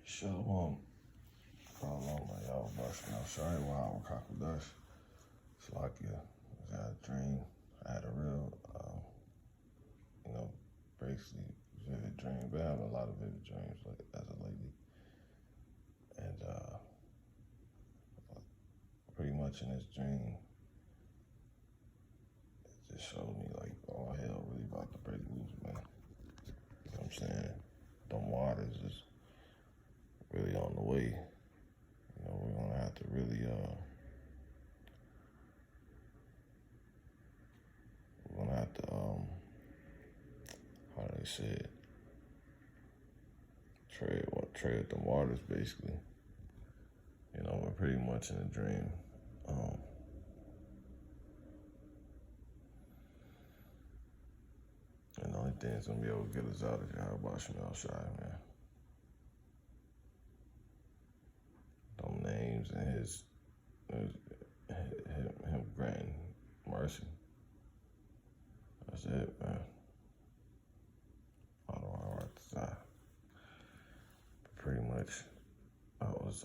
Shalom. Shalom, y'all. Brushing out. Sorry, wow, Kakudash. Slakia. I had a dream. I had a real, basically vivid dream. But I have a lot of vivid dreams as a lady. And pretty much in this dream, it just showed me like all hell really about to break loose, man. You know what I'm saying? Them waters is really on the way. We're gonna have to really how do they say it? Tread the waters, basically. We're pretty much in a dream. And the only thing that's gonna be able to get us out of here, how about you outside, man? Them names and him granting mercy. That's it, man. I don't know what to say. But pretty much, I was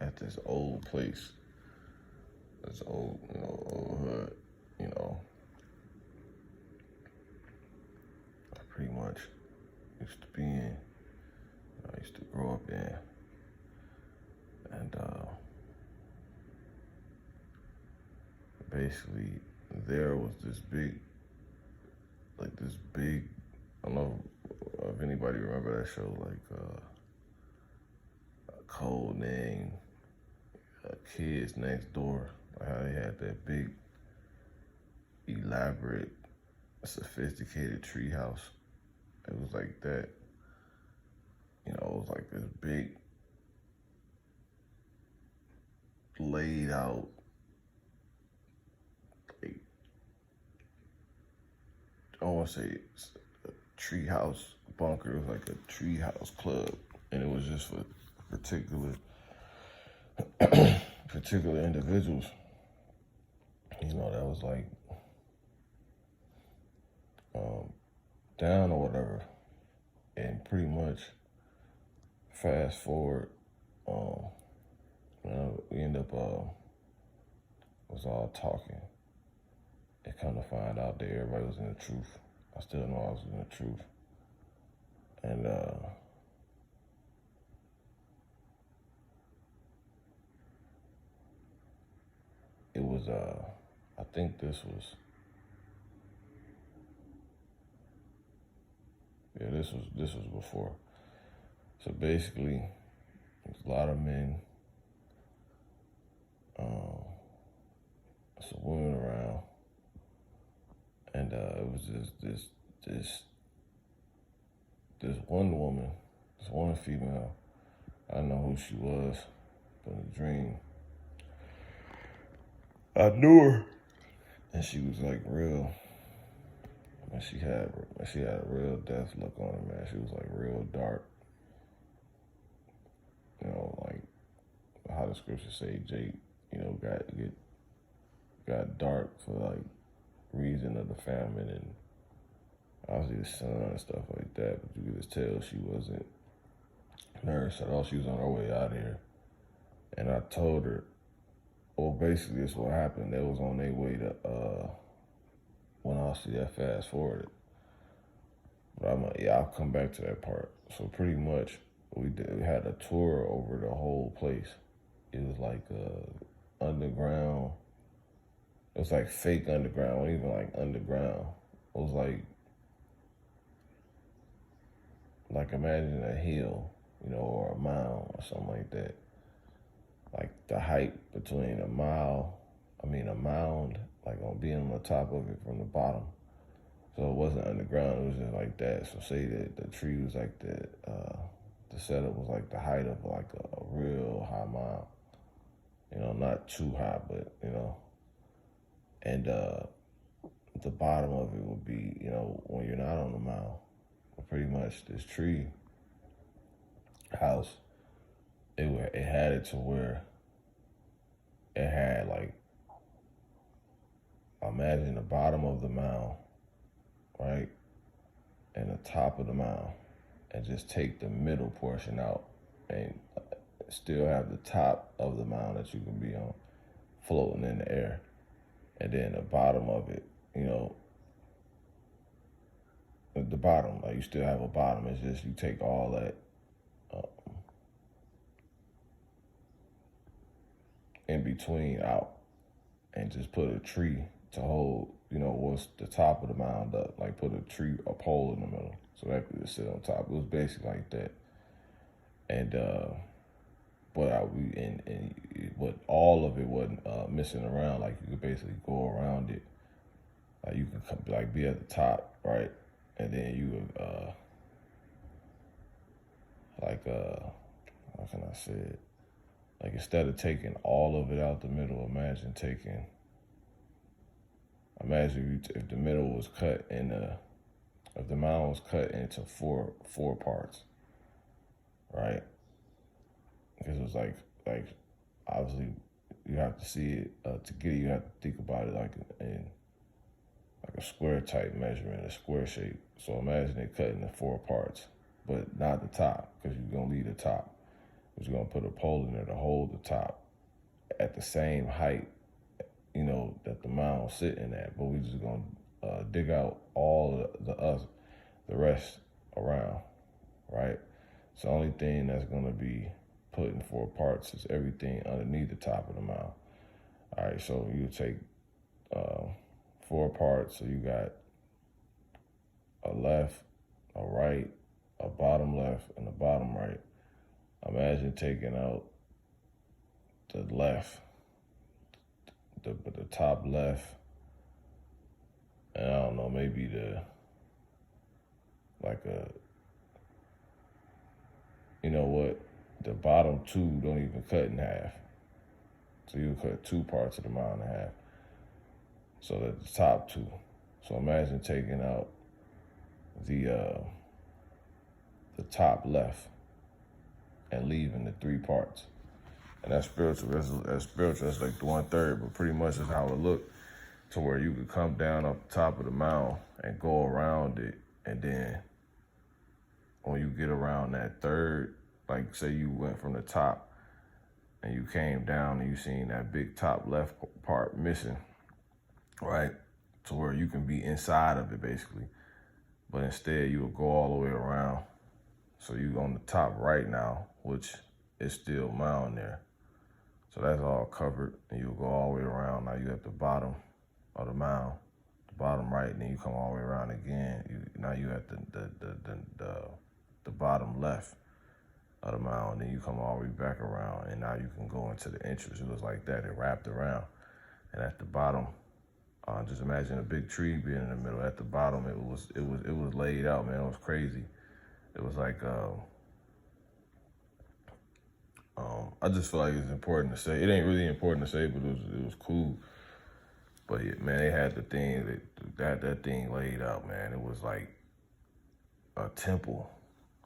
at this old place, this old hood, I pretty much used to be in, I used to grow up in, and basically there was this big, I don't know if anybody remember that show, Code Name, Kids Next Door, like how they had that big, elaborate, sophisticated tree house. It was like that. It was like this big, laid out, like, I don't want to say a tree house bunker. It was like a tree house club, and it was just for particular individuals. That was like down or whatever. And pretty much fast forward, we end up was all talking and come to find out that everybody was in the truth. I still know I was in the truth. And it was I think this was before. So basically, there's a lot of men, some women around, and it was this one woman, this one female. I don't know who she was, but in a dream, I knew her, and she was like real. And she had a real death look on her, man. She was like real dark. Like how the scriptures say, Jake, got dark for like reason of the famine and obviously the sun and stuff like that. But you could just tell she wasn't nourished at all. She was on her way out of here. And I told her, well, basically this is what happened. They was on their way to when I see that fast forwarded. But I'll come back to that part. So pretty much we had a tour over the whole place. It was like underground. It was like fake underground, it wasn't even like underground. It was like imagine a hill, or a mound or something like that. Like the height between a mound, like on being on the top of it from the bottom. So it wasn't underground, it was just like that. So say that the tree was like the setup was like the height of like a real high mound. Not too high, but, and the bottom of it would be, when you're not on the mound. Pretty much this tree house it had it to where it had like, imagine the bottom of the mound, right, and the top of the mound, and just take the middle portion out and still have the top of the mound that you can be on floating in the air. And then the bottom of it, the bottom, like you still have a bottom. It's just you take all that in between out and just put a tree to hold, what's the top of the mound up. Like put a pole in the middle so that could just sit on top. It was basically like that. And but all of it wasn't missing around. Like you could basically go around it. Like you could like be at the top, right, and then you would how can I say it? Like instead of taking all of it out the middle, imagine if the middle was cut if the mound was cut into four parts, right? Because it was like obviously you have to see it to get it. You have to think about it like in like a square type measurement, a square shape. So imagine it cut into 4 parts, but not the top, because you're gonna leave the top. You're gonna put a pole in there to hold the top at the same height, that the mound was sitting at. But we're just gonna dig out all the rest around, right? So the only thing that's gonna be put in 4 parts is everything underneath the top of the mound. All right, so you take 4 parts. So you got a left, a right, a bottom left, and a bottom right. Imagine taking out the left, the top left, and I don't know, maybe the bottom 2 don't even cut in half. So you cut 2 parts of the mound in half. So that the top 2. So imagine taking out the top left and leaving the 3 parts. And that's spiritual. That's spiritual. That's like the 1/3, but pretty much is how it looked, to where you could come down off the top of the mound and go around it. And then when you get around that third, like say you went from the top and you came down and you seen that big top left part missing, right? To where you can be inside of it basically. But instead you will go all the way around. So you on the top right now, which is still mound there. So that's all covered, and you'll go all the way around. Now you at the bottom of the mound, the bottom right, and then you come all the way around again. Now you at the bottom left of the mound, and then you come all the way back around, and now you can go into the entrance. It was like that. It wrapped around, and at the bottom, just imagine a big tree being in the middle. At the bottom, it was laid out, man. It was crazy. It was like I just feel like it's important to say. It ain't really important to say, but it was cool. But yeah, man, they had the thing that thing laid out, man. It was like a temple.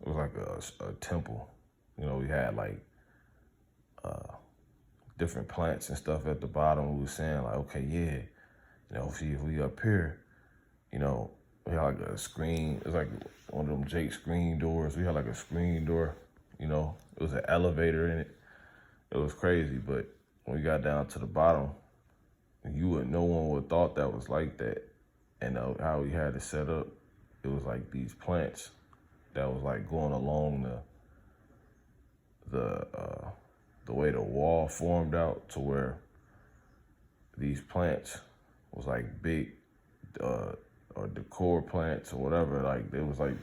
It was like a temple. We had like different plants and stuff at the bottom. We was saying like, okay, yeah, if we up here, we had like a screen. It was like one of them Jake screen doors. We had like a screen door. It was an elevator in it. It was crazy, but when we got down to the bottom, no one would have thought that was like that. And how we had it set up, it was like these plants that was like going along the way the wall formed out, to where these plants was like big or decor plants or whatever. Like it was like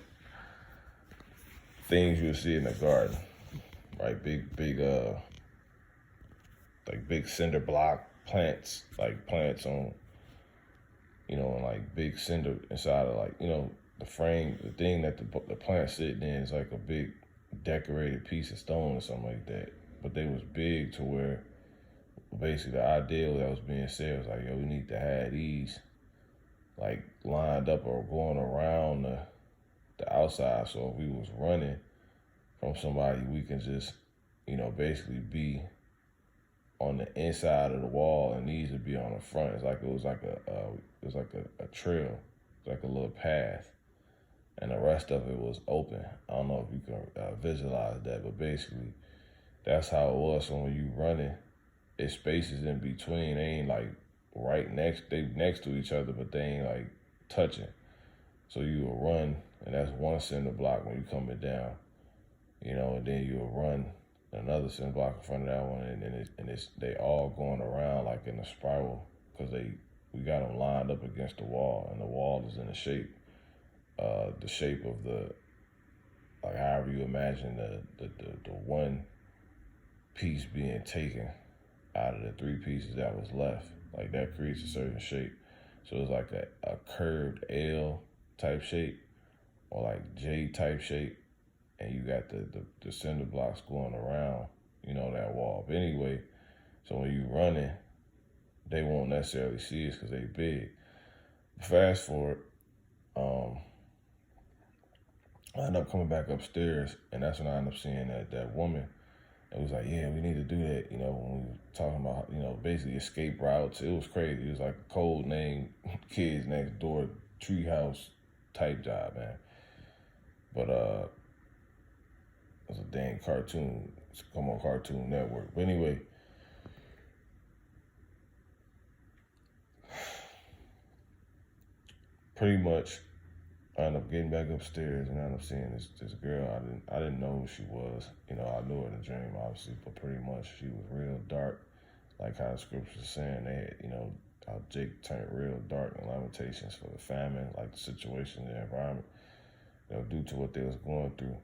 things you would see in the garden, right? Big cinder block plants, like plants on, and like big cinder inside of like, the frame, the thing that the plant sitting in is like a big decorated piece of stone or something like that. But they was big to where basically the ideal that was being said was like, yo, we need to have these like lined up or going around the outside. So if we was running from somebody, we can just basically be on the inside of the wall and needs to be on the front. It was like a trail, it's like a little path, and the rest of it was open. I don't know if you can visualize that, but basically that's how it was. So when you running, it's spaces in between. They ain't like they next to each other, but they ain't like touching. So you will run, and that's one cinder block when you coming down, and then you'll run another cinder block in front of that one, and then they all going around like in a spiral because we got them lined up against the wall, and the wall is in the shape of like however you imagine the one piece being taken out of the three pieces that was left. Like that creates a certain shape. So it's like a curved L type shape or like J type shape, and you got the cinder blocks going around, that wall. But anyway, so when you running, they won't necessarily see us because they big. Fast forward, I end up coming back upstairs, and that's when I end up seeing that woman. It was like, yeah, we need to do that, when we were talking about, basically escape routes. It was crazy. It was like a code name, kids next door, treehouse type job, man. But it was a dang cartoon. It's come on Cartoon Network. But anyway, pretty much I ended up getting back upstairs and I ended up seeing this girl. I didn't know who she was. I knew her in a dream, obviously, but pretty much she was real dark, like how the scriptures are saying. They had, how Jake turned real dark in Lamentations for the famine, like the situation, the environment, due to what they was going through.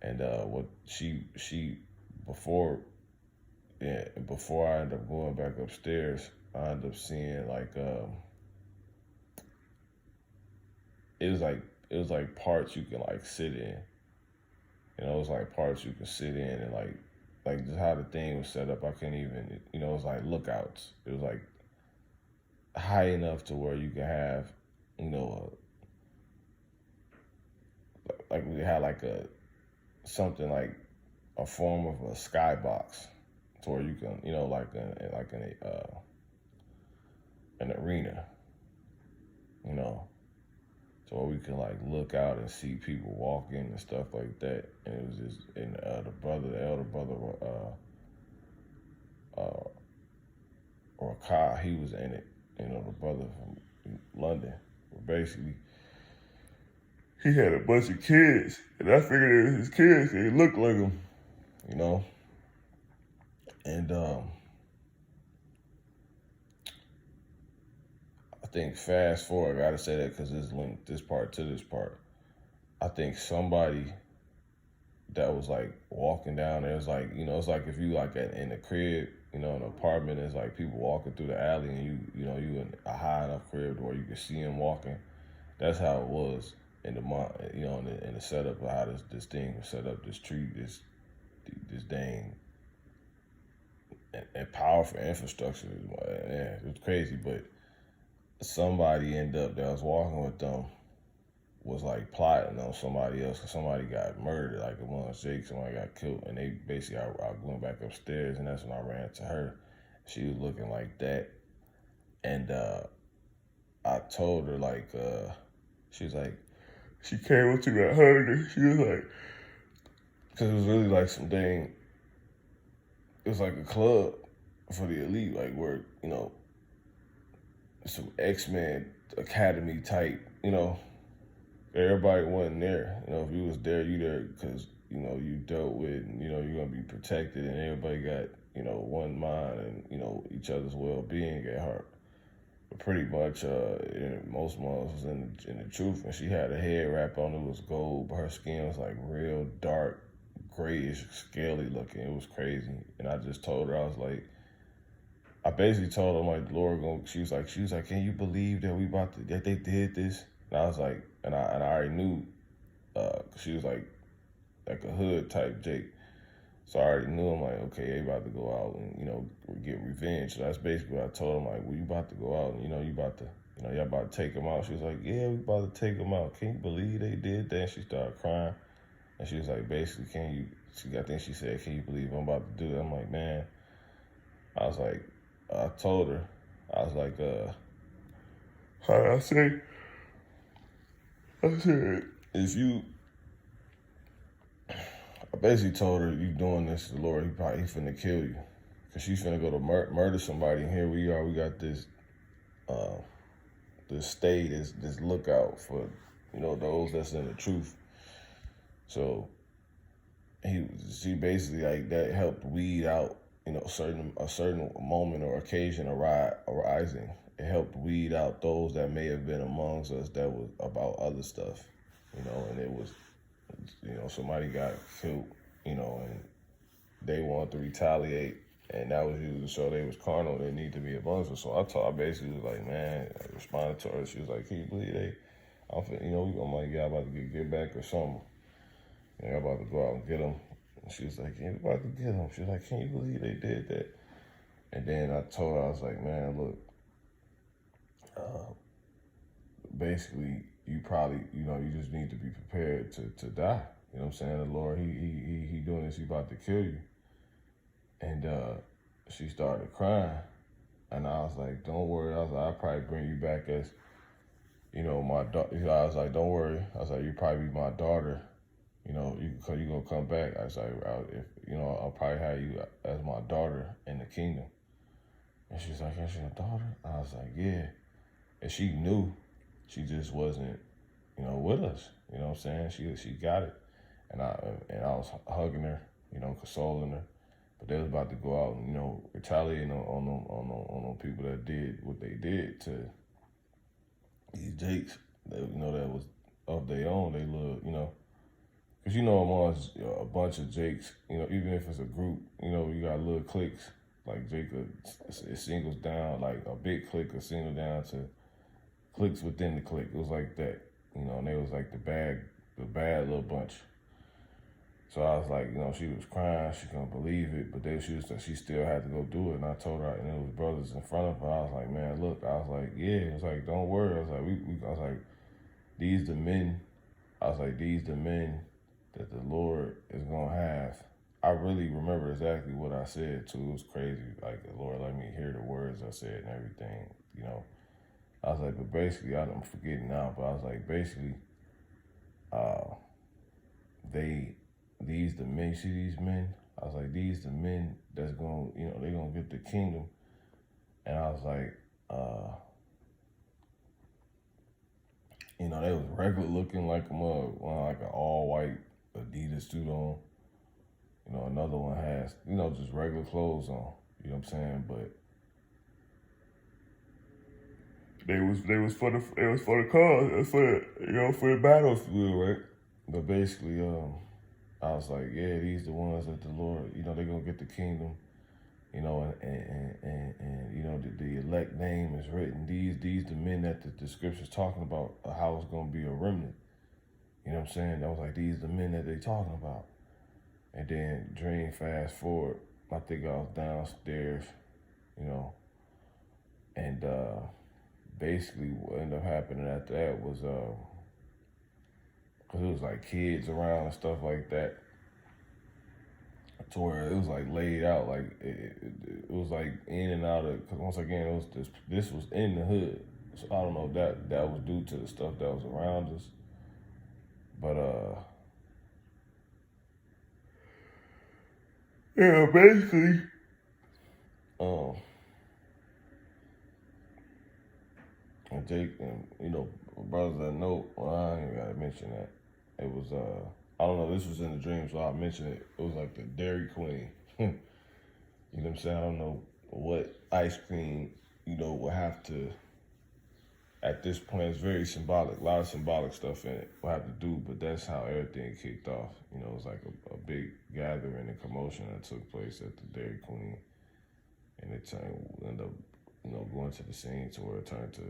And what she before I ended up going back upstairs, I ended up seeing like it was like parts you can like sit in. It was like parts you can sit in, and like just how the thing was set up, I couldn't even, it was like lookouts. It was like high enough to where you could have, like we had like something like a form of a skybox to where you can, like in an arena, so we can like look out and see people walking and stuff like that. And it was just, and the elder brother, or Kai, he was in it. The brother from London. But basically, he had a bunch of kids, and I figured it was his kids. They looked like him, And I think fast forward, I gotta say that because it's linked this part to this part. I think somebody that was like walking down there, it's like, it's like if you like in the crib, in an apartment, it's like people walking through the alley and you in a high enough crib where you can see them walking. That's how it was in the setup of how this thing was set up, this tree, this dang and powerful infrastructure. Yeah, it was crazy, but somebody ended up that was walking with them was like plotting on somebody else because somebody got murdered, like amongst Jake, somebody got killed, and they basically, I went back upstairs, and that's when I ran to her. She was looking like that, and I told her, like, she was like, she came up to me and hugged her. She was like, because it was really like it was like a club for the elite, like where, some X-Men Academy type, everybody wasn't there. If you was there, you there because, you dealt with, and, you're going to be protected, and everybody got, one mind and, each other's well-being at heart. But pretty much, most moms was in the truth, and she had a head wrap on. It was gold, but her skin was like real dark, grayish, scaly looking. It was crazy. And I just told her, I was like, I basically told her, I'm like, the Lord, she was like, can you believe that that they did this? And I was like, and I already knew, she was like a hood type Jake. So I already knew. I'm like, okay, they about to go out and, get revenge. So that's basically what I told him, like, well, you about to go out and, you about to, y'all about to take him out. She was like, yeah, we about to take him out. Can you believe they did that? And she started crying. And she was like, basically, I think she said, "Can you believe I'm about to do it?" I'm like, man. I was like, I told her, I was like, how did I say? I said, if you, I basically told her, you doing this, the Lord, he finna kill you. Because she's finna go to murder somebody. And here we are, we got this, this stay, this lookout for, those that's in the truth. So she basically like that helped weed out, a certain moment or occasion arising. It helped weed out those that may have been amongst us that was about other stuff, and it was, somebody got killed, and they wanted to retaliate, and that was usually to show they was carnal, they need to be amongst us. So I basically was like, man, I responded to her. She was like, can you believe I'm like, yeah, I'm about to get back or something. I'm about to go out and get them. And she was like, yeah, we're about to get them. She was like, can you believe they did that? And then I told her, I was like, man, look, basically, you probably, you just need to be prepared to die. You know what I'm saying? The Lord, he doing this, he about to kill you. And she started crying. And I was like, don't worry. I was like, I'll probably bring you back as, my daughter. I was like, don't worry. I was like, you probably be my daughter. You gonna come back. I was like, I'll probably have you as my daughter in the kingdom. And she's like, is she a daughter? I was like, yeah. And she knew. She just wasn't, with us. You know what I'm saying? She got it. And I was hugging her, consoling her. But they was about to go out and, retaliate on them people that did what they did to these Jakes. That was of their own. They little, because amongst a bunch of Jakes, even if it's a group, you got little cliques. Like Jacob, it singles down, like a big clique or single down to cliques within the clique. It was like that, and they was like the bad little bunch. So I was like, she was crying, she couldn't believe it, but then she still had to go do it. And I told her, and it was brothers in front of her. I was like, man, look, I was like, yeah. It was like, don't worry. I was like, I was like, these the men. I was like, these the men that the Lord is gonna have. I really remember exactly what I said too. It was crazy. Like the Lord let me hear the words I said and everything. I was like, but basically, I'm forgetting now. But I was like, basically, these the men. See these men? I was like, these the men that's gonna, they gonna get the kingdom. And I was like, they was regular looking like a mug, one like an all white Adidas suit on. Another one has, just regular clothes on. You know what I'm saying? But they was for the cause, for the battlefield, right? But basically, I was like, yeah, these the ones that the Lord, they gonna get the kingdom, and the elect name is written. These the men that the scripture's talking about, how it's gonna be a remnant. You know what I'm saying? I was like, these the men that they talking about. And then dream fast forward, I think I was downstairs, and basically what ended up happening after that was, because it was like kids around and stuff like that, to where it was like laid out, like it was like in and out of, because once again, it was this was in the hood. So I don't know if that was due to the stuff that was around us. But yeah, basically, and Jake and brothers that know, well, I ain't gotta mention that. It was I don't know, this was in the dream, so I mentioned it. It was like the Dairy Queen. You know what I'm saying? I don't know what ice cream, will have to, at this point, it's very symbolic. A lot of symbolic stuff in it will have to do, but that's how everything kicked off. It was like a big gathering and commotion that took place at the Dairy Queen. And it ended up, going to the scene to where it turned to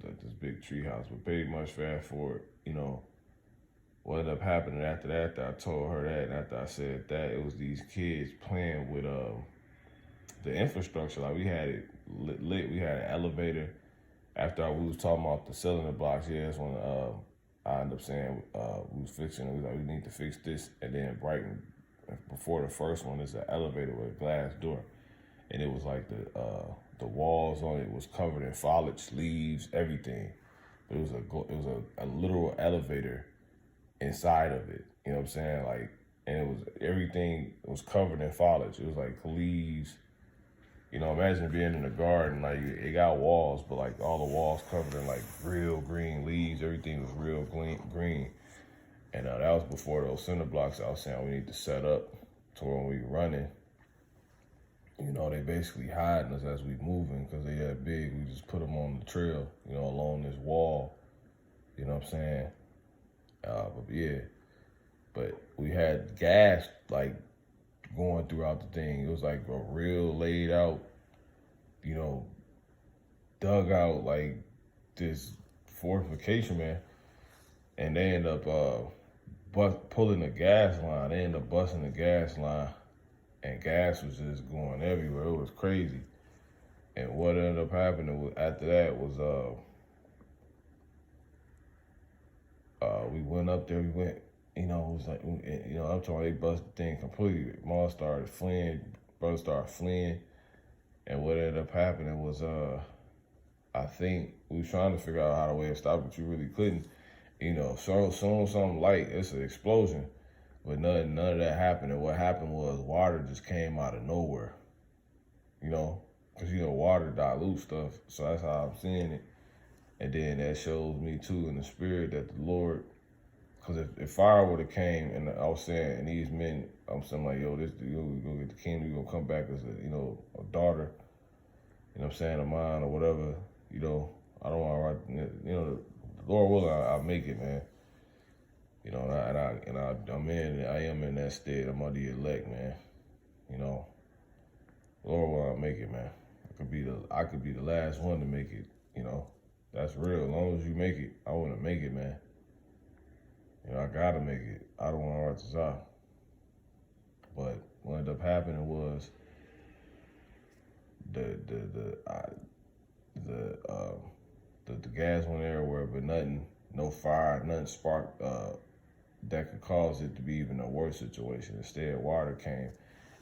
this big tree house. But pretty much fast forward, what ended up happening after that, I told her that, and after I said that, it was these kids playing with the infrastructure. Like we had it lit. We had an elevator. After we was talking about the cylinder blocks, yeah, that's when I ended up saying we was fixing it. We was like, we need to fix this. And then right in before the first one, it's an elevator with a glass door, and it was like the walls on it was covered in foliage, leaves, everything. It was a literal elevator inside of it. You know what I'm saying? Like, and it was everything was covered in foliage. It was like leaves. You know, imagine being in a garden, like it got walls, but like all the walls covered in like real green leaves. Everything was real green. And that was before those cinder blocks I was saying we need to set up to when we running. You know, they basically hiding us as we moving because they that big. We just put them on the trail, you know, along this wall. You know what I'm saying? But yeah, but we had gas like going throughout the thing. It was like a real laid out, you know, dug out like this fortification, man. And they end up pulling the gas line. They end up busting the gas line, and gas was just going everywhere. It was crazy. And what ended up happening after that was we went up there. We went, you know, it was like, you know, I'm talking. They busted the thing completely. Mom started fleeing. Brother started fleeing, and what ended up happening was I think we was trying to figure out how to way to stop it, but you really couldn't. You know, so soon something light, it's an explosion. But none of that happened. And what happened was water just came out of nowhere. You know, because, you know, water dilutes stuff. So that's how I'm seeing it. And then that shows me, too, in the spirit that the Lord, because if fire would have came, and I was saying, and these men, I'm saying like, yo, you go get the king, you gonna come back as a, you know, a daughter, you know what I'm saying, of mine or whatever, you know, I don't want to, you know, the Lord willing, I'll make it, man. You know, I am in that state. I'm under the elect, man. You know, Lord willing, I'll make it, man. I could be the last one to make it, you know. That's real. As long as you make it, I want to make it, man. You know, I gotta make it. I don't want to write this out. But what ended up happening was the gas went everywhere, but no fire, nothing sparked that could cause it to be even a worse situation. Instead, water came,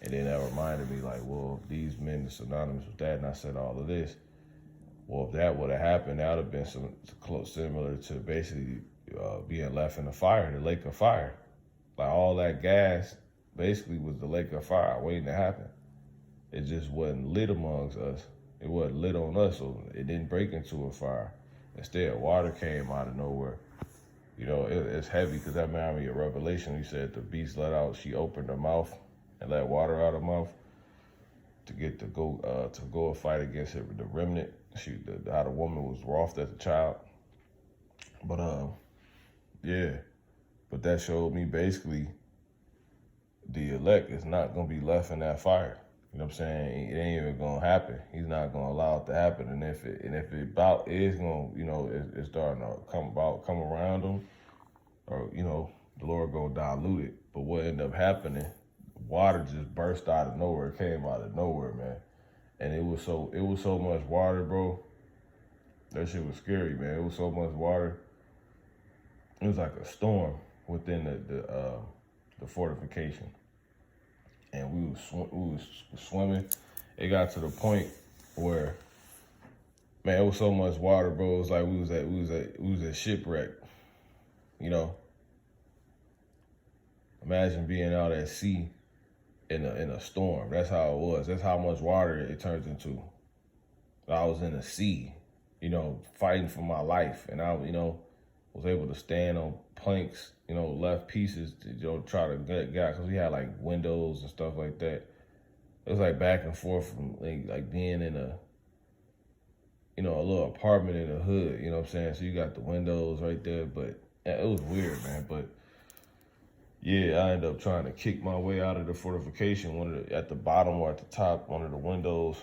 and then that reminded me, like, well, these men are synonymous with that, and I said all of this. Well, if that would have happened, that would have been some close similar to basically being left in the fire, the lake of fire. Like all that gas basically was the lake of fire waiting to happen. It just wasn't lit amongst us. It wasn't lit on us, so it didn't break into a fire. Instead, water came out of nowhere. You know, it's heavy because that reminded me of Revelation. He said the beast let out, she opened her mouth and let water out of her mouth to get to go fight against the remnant. How the woman was wroth at the child. But yeah. But that showed me basically the elect is not gonna be left in that fire. You know what I'm saying? It ain't even gonna happen. He's not gonna allow it to happen. And if it about is gonna, you know, it's starting to come around them, or, you know, the Lord gonna dilute it. But what ended up happening, water just burst out of nowhere. It came out of nowhere, man. And it was so much water, bro. That shit was scary, man. It was so much water. It was like a storm within the fortification. And we was swimming. It got to the point where, man, it was so much water, bro. It was like we was at shipwreck. You know, imagine being out at sea in a storm. That's how it was. That's how much water it turns into. I was in the sea, you know, fighting for my life, and I, you know, was able to stand on planks, you know, left pieces to, you know, try to get because we had like windows and stuff like that. It was like back and forth from like being in a, you know, a little apartment in the hood. You know what I'm saying? So you got the windows right there, but yeah, it was weird, man. But yeah, I ended up trying to kick my way out of the fortification, at the bottom or at the top, one of the windows.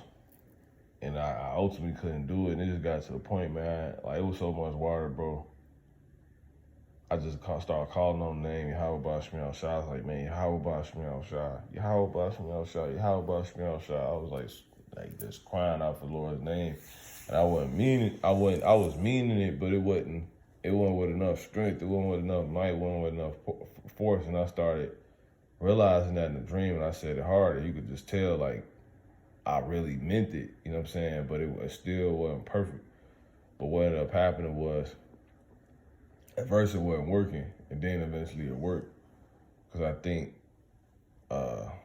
And I ultimately couldn't do it. And it just got to the point, man, like it was so much water, bro. I just started calling on the name, Yahweh Bashmi Al Shah. I was like, man, Yahweh Bashmi Al Shah, Yahweh Bashmi Al Shah, Yahweh Bashmi Al Shah. I was like just crying out for the Lord's name. And I wasn't meaning, I was meaning it, but it wasn't with enough strength. It wasn't with enough might, it wasn't with enough force. And I started realizing that in the dream, and I said it harder, you could just tell, like, I really meant it, you know what I'm saying? But it still wasn't perfect. But what ended up happening was, at first it wasn't working, and then eventually it worked. Because I think,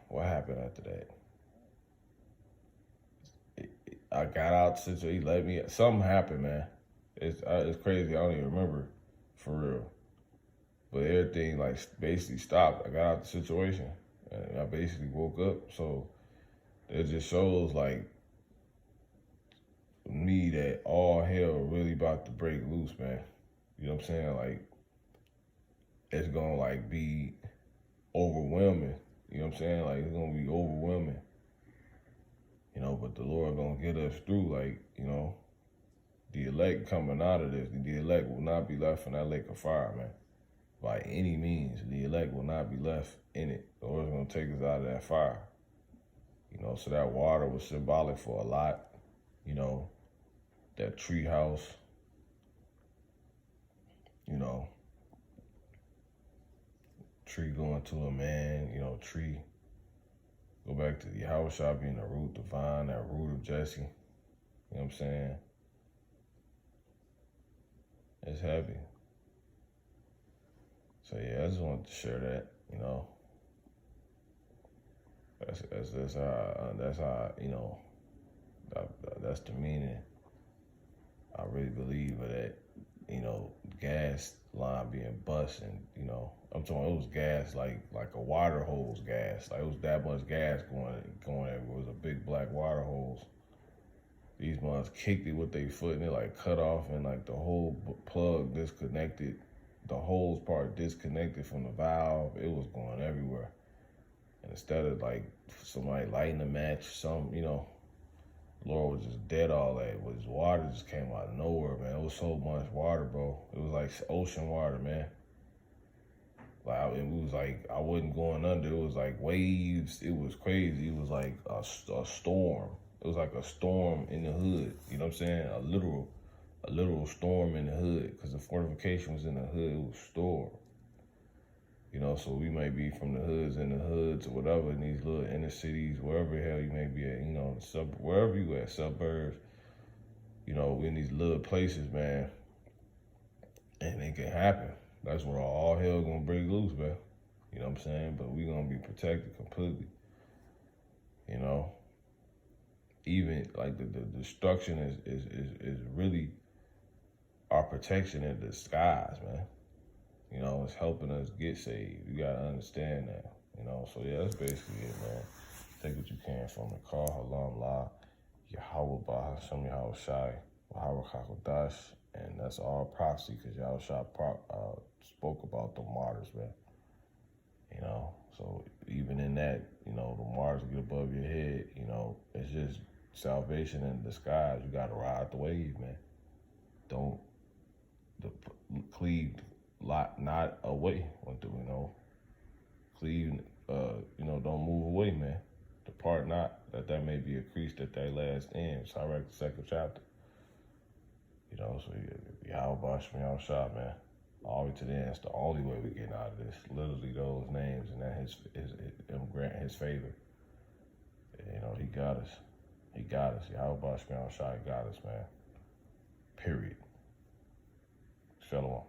what happened after that? I got out the situation, he let me, something happened, man. It's crazy, I don't even remember, for real. But everything, like, basically stopped. I got out the situation, and I basically woke up. So it just shows, like, me that all hell really about to break loose, man. You know what I'm saying? Like, it's gonna, like, be overwhelming. You know what I'm saying? Like, it's gonna be overwhelming. You know, but the Lord gonna get us through, like, you know, the elect coming out of this. The elect will not be left in that lake of fire, man. By any means, the elect will not be left in it. The Lord's gonna take us out of that fire. You know, so that water was symbolic for a lot. You know, that tree house, you know, tree going to a man, you know, tree. Go back to the house shop being the root, the vine, that root of Jesse. You know what I'm saying? It's heavy. So yeah, I just wanted to share that, you know. That's how you know, that's the meaning. I really believe of that, you know, gas line being bust, and, you know, I'm talking, it was gas like a water hose gas. Like, it was that much gas going everywhere. It was a big black water hose. These ones kicked it with their foot, and it, like, cut off, and, like, the whole plug disconnected. The hose part disconnected from the valve. It was going everywhere. And instead of, like, somebody lighting a match, you know, Lord was just dead all that. But his water just came out of nowhere, man. It was so much water, bro. It was like ocean water, man. Like, it was like, I wasn't going under. It was like waves. It was crazy. It was like a storm. It was like a storm in the hood. You know what I'm saying? A literal storm in the hood. Because the fortification was in the hood. It was storm. You know, so we may be from the hoods or whatever, in these little inner cities, wherever the hell you may be at, you know, wherever you at, suburbs, you know, in these little places, man, and it can happen. That's where all hell gonna break loose, man. You know what I'm saying? But we gonna be protected completely. You know, even like the destruction is really our protection in disguise, man. You know, it's helping us get saved. You gotta understand that. You know, so yeah, that's basically it, man. Take what you can from it. Call Halam La, Yahweh Bah, Hashem Yahweh Shai, Yahweh Kakodash, and that's all prophecy, because Yahweh Shai spoke about the martyrs, man. You know, so even in that, you know, the martyrs get above your head, you know, it's just salvation in disguise. You gotta ride the wave, man. Don't cleave not away, you know, cleave, you know, don't move away, man. Depart not, that may be increased at thy last end. Sirach, the 2nd chapter. You know, so Yahweh Bash me out shot, man. All the way to the end. It's the only way we get out of this. Literally those names, and that him grant his favor. You know, he got us. He got us. Yahweh Bash me out shot, got us, man. Period. Shalom.